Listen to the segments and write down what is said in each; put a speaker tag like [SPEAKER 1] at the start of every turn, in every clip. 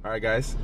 [SPEAKER 1] All right, guys.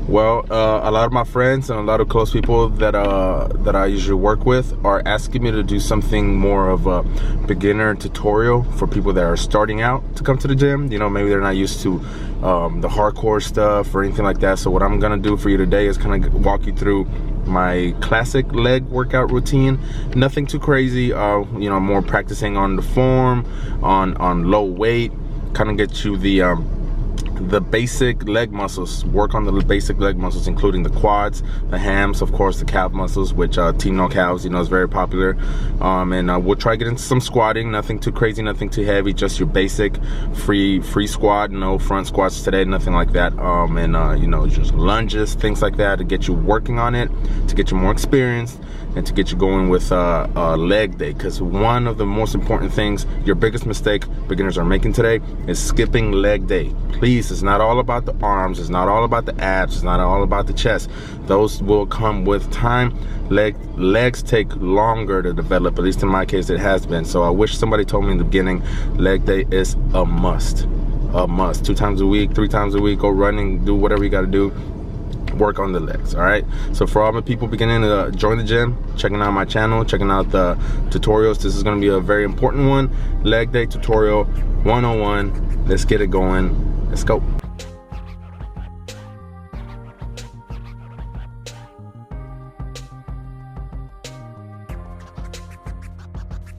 [SPEAKER 1] Well, a lot of my friends and a lot of close people that I usually work with are asking me to do something more of a beginner tutorial for people that are starting out to come to the gym. You know, maybe they're not used to the hardcore stuff or anything like that. So what I'm gonna do for you today is kind of walk you through my classic leg workout routine. Nothing too crazy. You know, more practicing on the form, on low weight, kind of get you the basic leg muscles, work on the basic leg muscles, including the quads, the hams, of course, the calf muscles, which Team No Calves, you know, is very popular. And we'll try to get into some squatting, nothing too crazy, nothing too heavy, just your basic free squat, no front squats today, nothing like that. You know, just lunges, things like that to get you working on it, to get you more experienced, and to get you going with leg day. Because one of the most important things, your biggest mistake beginners are making today is skipping leg day. Please, it's not all about the arms, it's not all about the abs, it's not all about the chest. Those will come with time. Legs take longer to develop, at least in my case it has been. So I wish somebody told me in the beginning, leg day is a must. A must. 2 times a week, 3 times a week, go running, do whatever you gotta do. Work on the legs. All right, so for all the people beginning to join the gym, checking out my channel, checking out the tutorials, this is going to be a very important one. Leg day tutorial 101. Let's get it going. Let's go.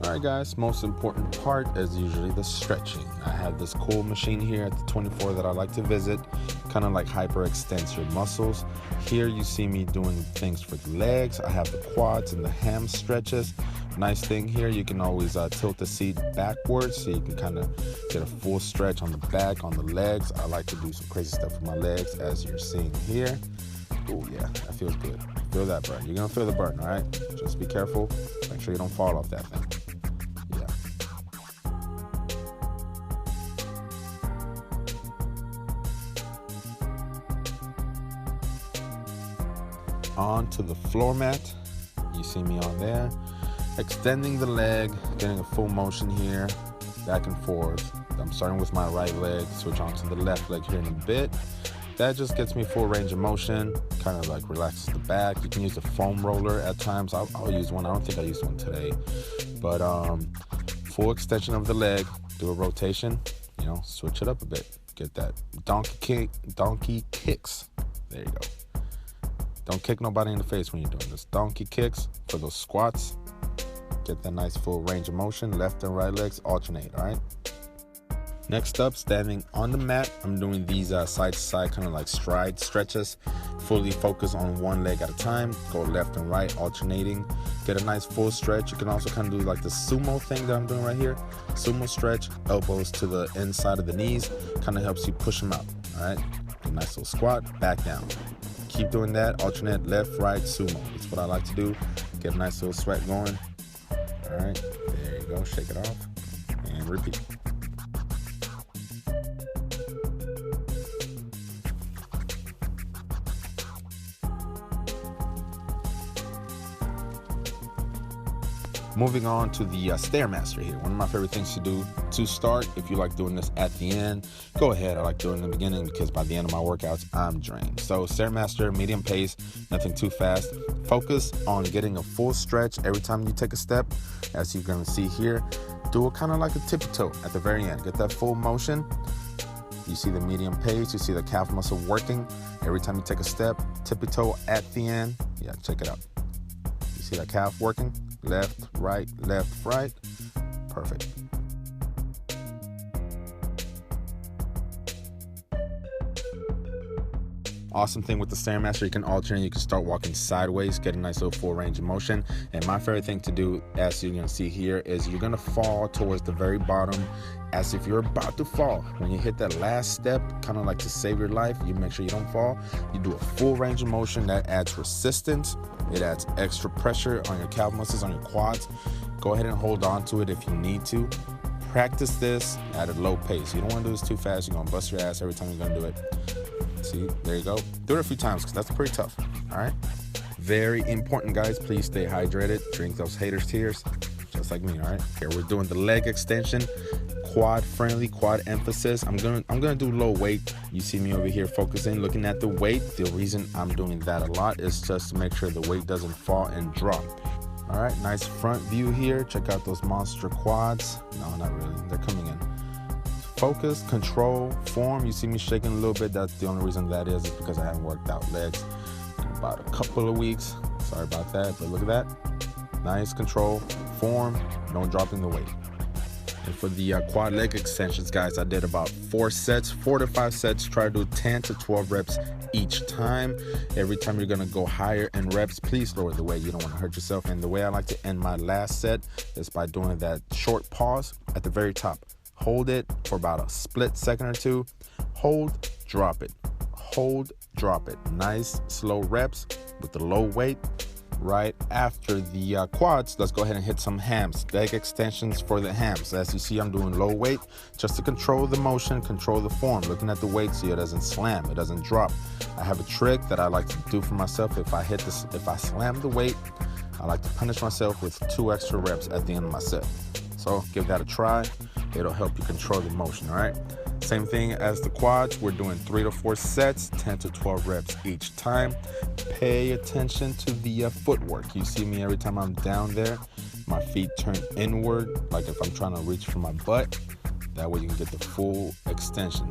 [SPEAKER 1] Alright guys, most important part is usually the stretching. I have this cool machine here at the 24 that I like to visit, kind of like hyperextends your muscles. Here you see me doing things for the legs. I have the quads and the ham stretches. Nice thing here, you can always tilt the seat backwards so you can kind of get a full stretch on the back, on the legs. I like to do some crazy stuff with my legs, as you're seeing here. Oh yeah, that feels good. Feel that burn. You're gonna feel the burn, all right? Just be careful. Make sure you don't fall off that thing. Onto the floor mat, you see me on there, extending the leg, getting a full motion here, back and forth. I'm starting with my right leg, switch on to the left leg here in a bit. That just gets me full range of motion, kind of like relaxes the back. You can use a foam roller at times. I'll use one. I don't think I used one today, but full extension of the leg, do a rotation, you know, switch it up a bit, get that donkey kicks. There you go. Don't kick nobody in the face when you're doing this. Donkey kicks for those squats. Get that nice full range of motion. Left and right legs alternate, all right? Next up, standing on the mat, I'm doing these side to side, kind of like stride stretches. Fully focus on one leg at a time. Go left and right, alternating. Get a nice full stretch. You can also kind of do like the sumo thing that I'm doing right here. Sumo stretch, elbows to the inside of the knees. Kind of helps you push them out, all right? A nice little squat, back down. Keep doing that, alternate left, right, sumo. That's what I like to do. Get a nice little sweat going. All right, there you go, shake it off, and repeat. Moving on to the Stairmaster here. One of my favorite things to do to start. If you like doing this at the end, go ahead. I like doing it in the beginning because by the end of my workouts, I'm drained. So Stairmaster, medium pace, nothing too fast. Focus on getting a full stretch every time you take a step. As you're gonna see here, do it kind of like a tippy toe at the very end. Get that full motion. You see the medium pace, you see the calf muscle working. Every time you take a step, tippy toe at the end. Yeah, check it out. You see that calf working? Left, right, perfect. Awesome thing with the Stairmaster, you can alternate, you can start walking sideways, get a nice little full range of motion. And my favorite thing to do, as you're gonna see here, is you're gonna fall towards the very bottom as if you're about to fall. When you hit that last step, kind of like to save your life, you make sure you don't fall. You do a full range of motion. That adds resistance. It adds extra pressure on your calf muscles, on your quads. Go ahead and hold on to it if you need to. Practice this at a low pace. You don't want to do this too fast. You're gonna bust your ass every time you're gonna do it. See, there you go. Do it a few times because that's pretty tough. All right. Very important, guys. Please stay hydrated. Drink those haters' tears, just like me. All right. Here we're doing the leg extension, quad friendly, quad emphasis. I'm gonna do low weight. You see me over here focusing, looking at the weight. The reason I'm doing that a lot is just to make sure the weight doesn't fall and drop. All right, nice front view here. Check out those monster quads. No, not really, they're coming in. Focus, control, form. You see me shaking a little bit. That's the only reason that is because I haven't worked out legs in about a couple of weeks. Sorry about that, but look at that. Nice control, form, no dropping the weight. And for the quad leg extensions, guys, I did about 4 to 5 sets. Try to do 10 to 12 reps each time. Every time you're gonna go higher in reps, please lower the weight. You don't want to hurt yourself. And the way I like to end my last set is by doing that short pause at the very top. Hold it for about a split second or two. Hold, drop it. Hold, drop it. Nice slow reps with the low weight. Right after the quads, let's go ahead and hit some hams, leg extensions for the hams. As you see, I'm doing low weight just to control the motion, control the form, looking at the weight so it doesn't slam, it doesn't drop. I have a trick that I like to do for myself. If I slam the weight, I like to punish myself with 2 extra reps at the end of my set. So give that a try. It'll help you control the motion. All right, same thing as the quads. We're doing 3 to 4 sets, 10 to 12 reps each time. Pay attention to the footwork. You see me every time I'm down there, my feet turn inward, like if I'm trying to reach for my butt. That way you can get the full extension.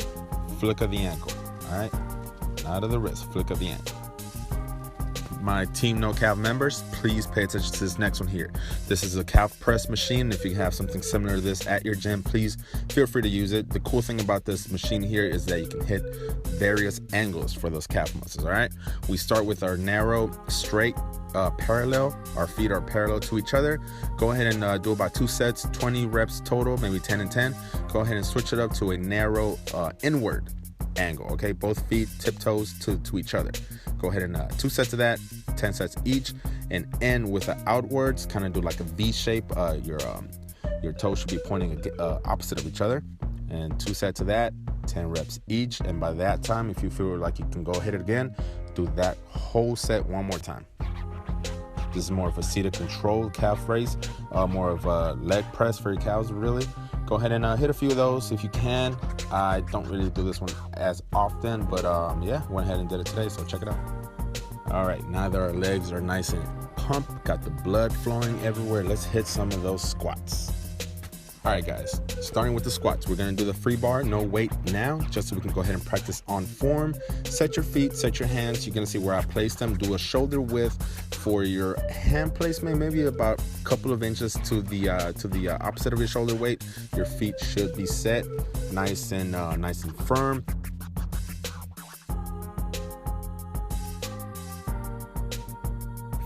[SPEAKER 1] Flick of the ankle. All right, not of the wrist, flick of the ankle. My Team No Calf members, please pay attention to this next one here. This is a calf press machine. If you have something similar to this at your gym, please feel free to use it. The cool thing about this machine here is that you can hit various angles for those calf muscles. All right, we start with our narrow, straight, parallel. Our feet are parallel to each other. Go ahead and do about 2 sets, 20 reps total, maybe 10 and 10. Go ahead and switch it up to a narrow, inward angle. Okay, both feet tiptoes to each other. Go ahead and 2 sets of that, 10 sets each, and end with the outwards, kind of do like a V shape. Your toes should be pointing opposite of each other, and 2 sets of that, 10 reps each. And by that time, if you feel like you can go hit it again, do that whole set one more time. This is more of a seated control calf raise, more of a leg press for your calves, really. Go ahead and hit a few of those if you can. I don't really do this one as often, but yeah, went ahead and did it today, so check it out. All right, now that our legs are nice and pumped, got the blood flowing everywhere, let's hit some of those squats. All right, guys, starting with the squats, we're gonna do the free bar, no weight now, just so we can go ahead and practice on form. Set your feet, set your hands. You're gonna see where I place them. Do a shoulder width for your hand placement, maybe about a couple of inches to the opposite of your shoulder weight. Your feet should be set nice and firm.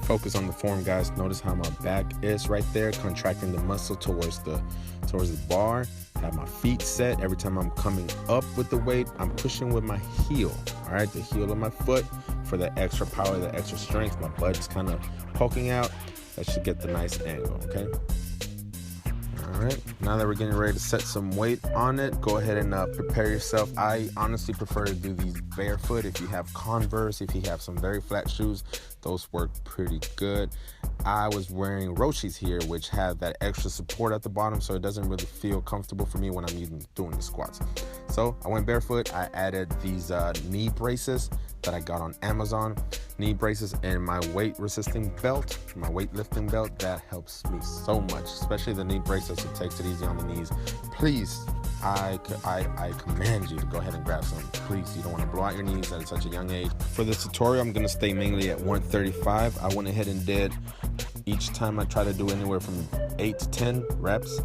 [SPEAKER 1] Focus on the form, guys. Notice how my back is right there, contracting the muscle towards the bar. Have my feet set. Every time I'm coming up with the weight, I'm pushing with my heel. All right, the heel of my foot for the extra power, the extra strength. My butt is kind of poking out. That should get the nice angle, okay? All right, now that we're getting ready to set some weight on it, go ahead and prepare yourself. I honestly prefer to do these barefoot. If you have Converse, if you have some very flat shoes, those work pretty good. I was wearing Roshis here, which have that extra support at the bottom, so it doesn't really feel comfortable for me when I'm even doing the squats. So I went barefoot. I added these knee braces that I got on Amazon. Knee braces and my weight resisting belt, my weightlifting belt. That helps me so much, especially the knee braces. It takes it easy on the knees. Please, I command you to go ahead and grab some. Please, you don't want to blow out your knees at such a young age. For this tutorial, I'm going to stay mainly at 135. I went ahead and did, each time I try to do anywhere from 8 to 10 reps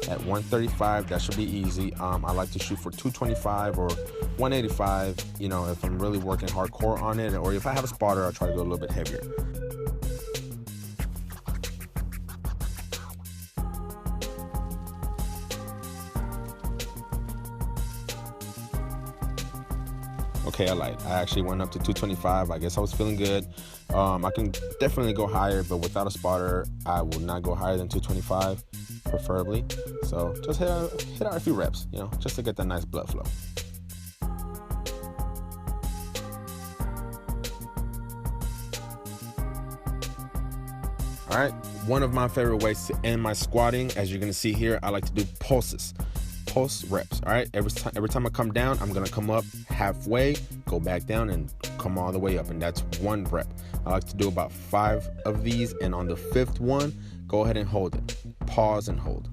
[SPEAKER 1] at 135. That should be easy. I like to shoot for 225 or 185, you know, if I'm really working hardcore on it, or if I have a spotter, I'll try to go a little bit heavier. Okay, I lied. I actually went up to 225. I guess I was feeling good. I can definitely go higher, but without a spotter, I will not go higher than 225, preferably. So just hit out a few reps, you know, just to get that nice blood flow. All right, one of my favorite ways to end my squatting, as you're gonna see here, I like to do pulses. pulse reps. All right, every time I come down, I'm gonna come up halfway, go back down, and come all the way up, and that's 1 rep. I like to do about 5 of these, and on the 5th one, go ahead and hold it. Pause and hold.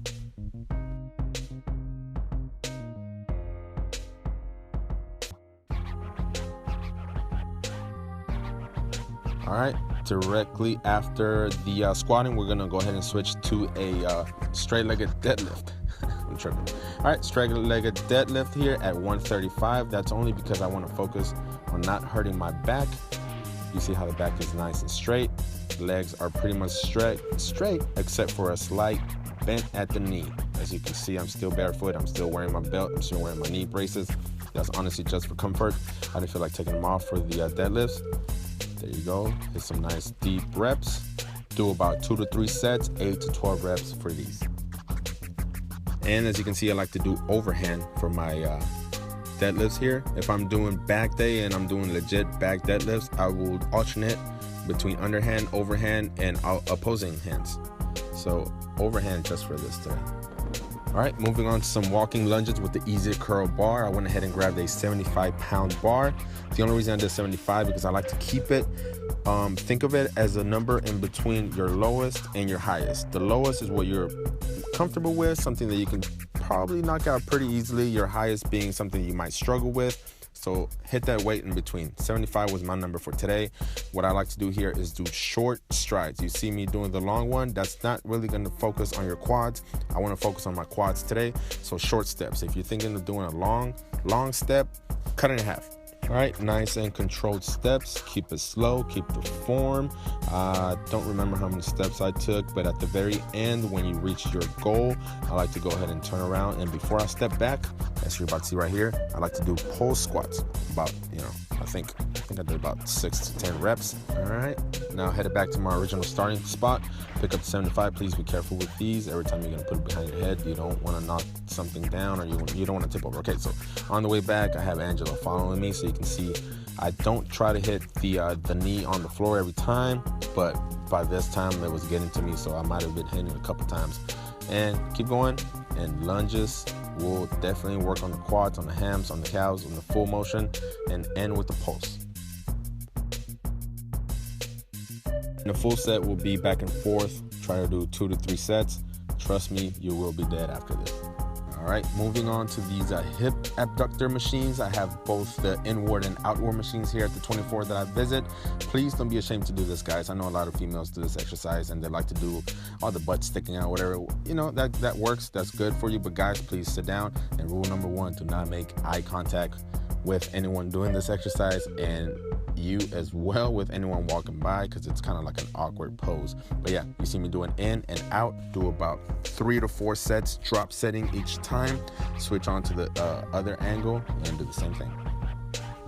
[SPEAKER 1] All right, directly after the squatting, we're gonna go ahead and switch to a straight-legged deadlift. I'm tripping. All right, straight-legged deadlift here at 135. That's only because I want to focus on not hurting my back. You see how the back is nice and straight. Legs are pretty much straight, except for a slight bent at the knee. As you can see, I'm still barefoot. I'm still wearing my belt. I'm still wearing my knee braces. That's honestly just for comfort. I didn't feel like taking them off for the deadlifts. There you go. Hit some nice deep reps. Do about 2 to 3 sets, 8 to 12 reps for these. And as you can see, I like to do overhand for my deadlifts here. If I'm doing back day and I'm doing legit back deadlifts, I will alternate between underhand, overhand, and opposing hands. So overhand just for this today. All right, moving on to some walking lunges with the easy curl bar. I went ahead and grabbed a 75-pound bar. The only reason I did 75 because I like to keep it. Think of it as a number in between your lowest and your highest. The lowest is what you're comfortable with, something that you can probably knock out pretty easily. Your highest being something you might struggle with. So hit that weight in between. 75 was my number for today. What I like to do here is do short strides. You see me doing the long one. That's not really going to focus on your quads. I want to focus on my quads today. So short steps. If you're thinking of doing a long step, cut it in half. All right, nice and controlled steps. Keep it slow, keep the form. Don't remember how many steps I took, but at the very end, when you reach your goal, I like to go ahead and turn around. And before I step back, as you're about to see right here, I like to do pole squats. About, I think I did about 6 to 10 reps. All right, now headed back to my original starting spot. Pick up 75. Please be careful with these. Every time you're gonna put it behind your head, you don't want to knock something down, or you don't want to tip over. Okay, so on the way back, I have Angela following me, so you can see I don't try to hit the knee on the floor every time, but by this time it was getting to me, so I might have been hitting it a couple times. And keep going. And lunges will definitely work on the quads, on the hams, on the calves, on the full motion, and end with the pulse. And the full set will be back and forth. Try to do 2 to 3 sets. Trust me, you will be dead after this. All right, moving on to these hip abductor machines. I have both the inward and outward machines here at the 24 that I visit. Please don't be ashamed to do this, guys. I know a lot of females do this exercise and they like to do all the butt sticking out, whatever. That works, that's good for you. But guys, please sit down. And rule number 1, do not make eye contact with anyone doing this exercise, and you as well with anyone walking by, because it's kind of like an awkward pose. But yeah, you see me doing in and out. Do about 3 to 4 sets, drop setting each time. Switch on to the other angle and do the same thing.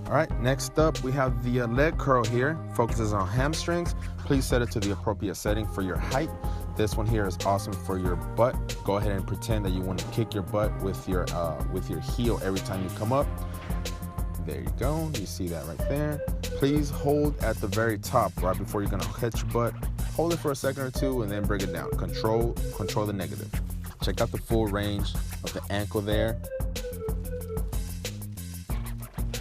[SPEAKER 1] All right, next up we have the leg curl here. Focuses on hamstrings. Please set it to the appropriate setting for your height. This one here is awesome for your butt. Go ahead and pretend that you want to kick your butt with your heel every time you come up. There you go. You see that right there. Please hold at the very top right before you're gonna hit your butt. Hold it for a second or 2 and then bring it down. Control the negative. Check out the full range of the ankle there.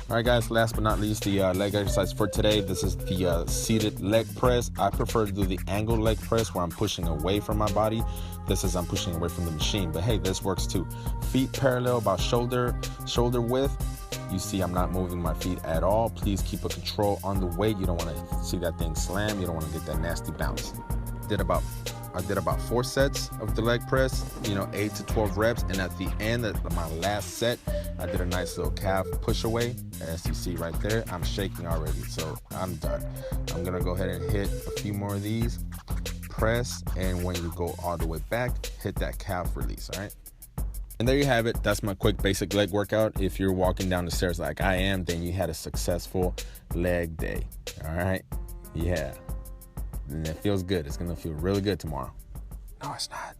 [SPEAKER 1] All right, guys, last but not least, the leg exercise for today. This is the seated leg press. I prefer to do the angled leg press where I'm pushing away from my body. This is I'm pushing away from the machine, but hey, this works too. Feet parallel about shoulder width. You see I'm not moving my feet at all. Please keep a control on the weight. You don't want to see that thing slam. You don't want to get that nasty bounce. I did about 4 sets of the leg press, 8 to 12 reps. And at the end of my last set, I did a nice little calf push away. As you see right there, I'm shaking already, so I'm done. I'm gonna go ahead and hit a few more of these. Press, and when you go all the way back, hit that calf release, all right? And there you have it. That's my quick basic leg workout. If you're walking down the stairs like I am, then you had a successful leg day. All right? Yeah. And it feels good. It's going to feel really good tomorrow. No, it's not.